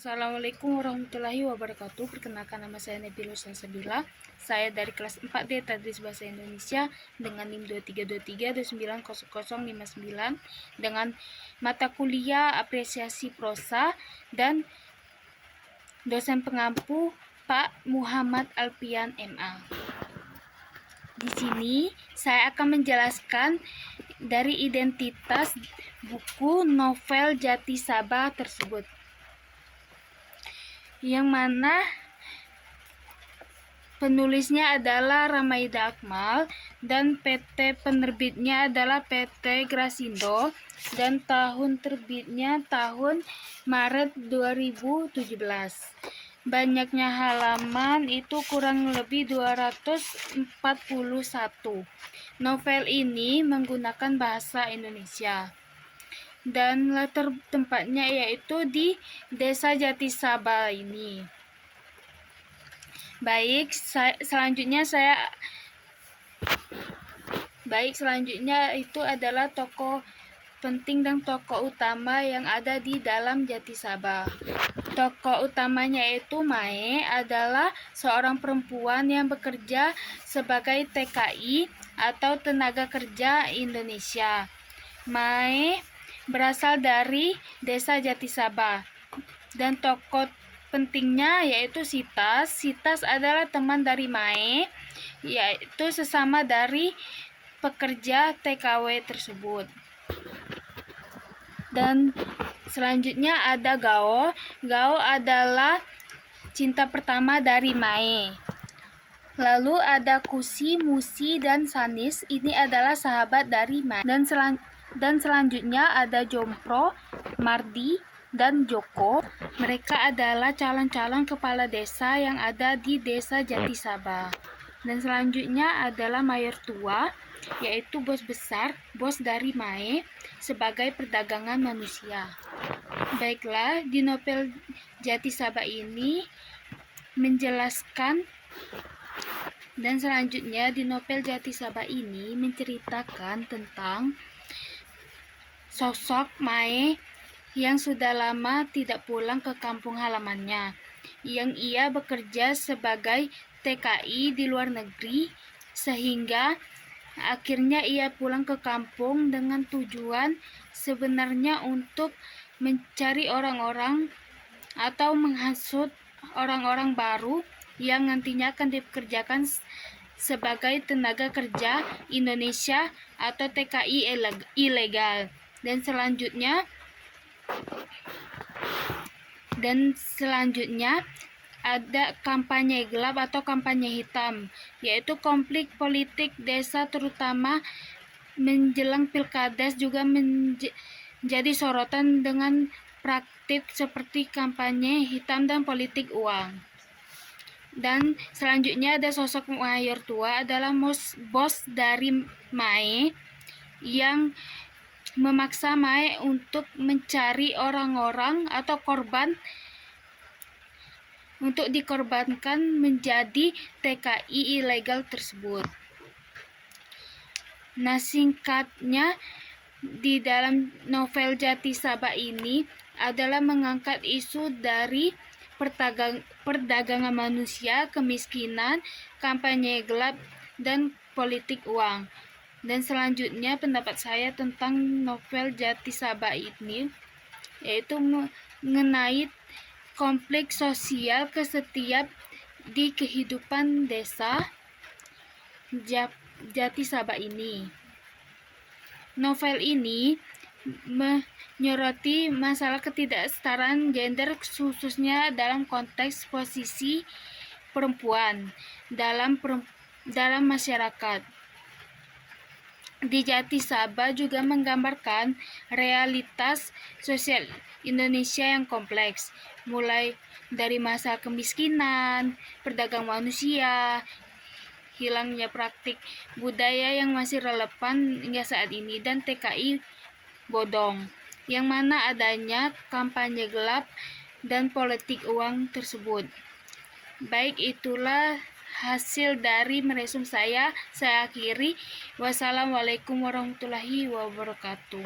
Assalamualaikum warahmatullahi wabarakatuh. Perkenalkan, nama saya Nabila Salsabila. Saya dari kelas 4D Tadris Bahasa Indonesia dengan NIM 2323290059 dengan mata kuliah apresiasi prosa dan dosen pengampu Pak Muhammad Alfian MA. Di sini saya akan menjelaskan dari identitas buku novel Jati Sabah tersebut, yang mana penulisnya adalah Ramaida Akmal dan PT penerbitnya adalah PT Grasindo dan tahun terbitnya tahun Maret 2017. Banyaknya halaman itu kurang lebih 241. Novel ini menggunakan bahasa Indonesia dan latar tempatnya yaitu di Desa Jati Sabah ini. Selanjutnya itu adalah tokoh penting dan tokoh utama yang ada di dalam Jati Sabah. Tokoh utamanya yaitu Mae adalah seorang perempuan yang bekerja sebagai TKI atau tenaga kerja Indonesia. Mae berasal dari Desa Jati Sabah dan tokoh pentingnya yaitu Sitas. Sitas adalah teman dari Mae, yaitu sesama dari pekerja TKW tersebut. Dan selanjutnya ada Gao. Gao adalah cinta pertama dari Mae. Lalu ada Kusi, Musi, dan Sanis. Ini adalah sahabat dari Mae. Dan selanjutnya ada Jompro, Mardi, dan Joko. Mereka adalah calon-calon kepala desa yang ada di Desa Jati Sabah. Dan selanjutnya adalah mayor tua, yaitu bos besar, bos dari Mae, sebagai perdagangan manusia. Baiklah, di novel Jati Sabah ini menjelaskan, dan selanjutnya di novel Jati Sabah ini menceritakan tentang sosok Mae yang sudah lama tidak pulang ke kampung halamannya, yang ia bekerja sebagai TKI di luar negeri, sehingga akhirnya ia pulang ke kampung dengan tujuan sebenarnya untuk mencari orang-orang atau menghasut orang-orang baru yang nantinya akan dipekerjakan sebagai tenaga kerja Indonesia atau TKI ilegal. Dan selanjutnya ada kampanye gelap atau kampanye hitam, yaitu konflik politik desa terutama menjelang pilkades juga menjadi sorotan dengan praktik seperti kampanye hitam dan politik uang. Dan selanjutnya ada sosok mayor tua, adalah bos dari Mae yang memaksa Mae untuk mencari orang-orang atau korban untuk dikorbankan menjadi TKI ilegal tersebut. Nah, singkatnya, di dalam novel Jati Sabah ini adalah mengangkat isu dari perdagangan manusia, kemiskinan, kampanye gelap, dan politik uang. Dan selanjutnya pendapat saya tentang novel Jati Sabah ini yaitu mengenai konflik sosial setiap di kehidupan desa Jati Sabah ini. Novel ini menyoroti masalah ketidaksetaraan gender, khususnya dalam konteks posisi perempuan dalam masyarakat. Di Jati Sabah juga menggambarkan realitas sosial Indonesia yang kompleks, mulai dari masalah kemiskinan, perdagangan manusia, hilangnya praktik budaya yang masih relevan hingga saat ini, dan TKI bodong, yang mana adanya kampanye gelap dan politik uang tersebut. Baik, itulah hasil dari meresum saya. Saya akhiri. Wassalamualaikum warahmatullahi wabarakatuh.